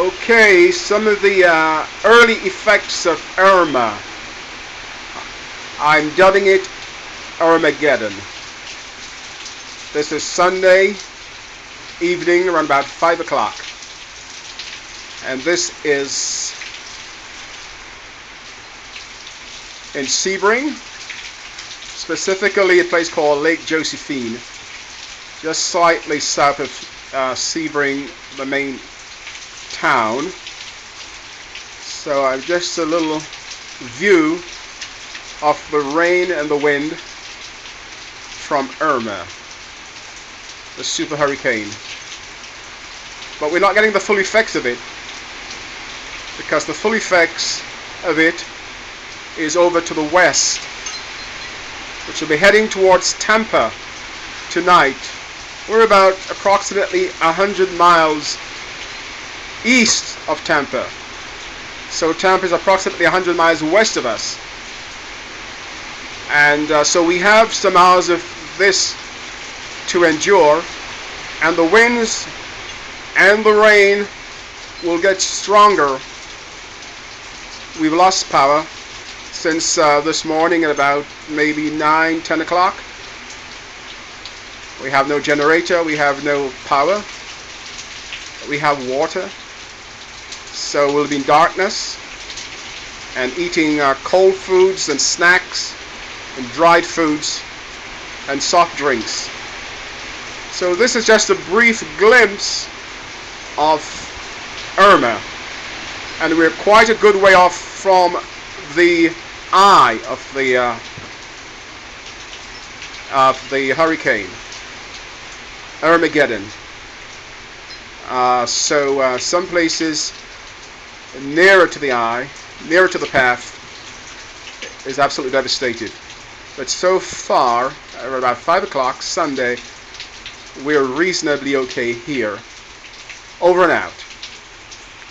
Okay, some of the early effects of Irma. I'm dubbing it Armageddon. This is Sunday evening around about 5 o'clock. And this is in Sebring, specifically a place called Lake Josephine, just slightly south of Sebring, the main town. So I've just a little view of the rain and the wind from Irma, the super hurricane. But we're not getting the full effects of it, because the full effects of it is over to the west, which will be heading towards Tampa tonight. We're about approximately 100 miles east of Tampa. So Tampa is approximately 100 miles west of us. And so we have some hours of this to endure, and the winds and the rain will get stronger. We've lost power since this morning at about maybe 9-10 o'clock. We have no generator, we have no power, we have water. So we'll be in darkness and eating cold foods and snacks and dried foods and soft drinks. So this is just a brief glimpse of Irma, and we're quite a good way off from the eye of the hurricane Armageddon. So some places nearer to the eye, nearer to the path, is absolutely devastated. But so far, at about 5 o'clock Sunday, we're reasonably okay here. Over and out.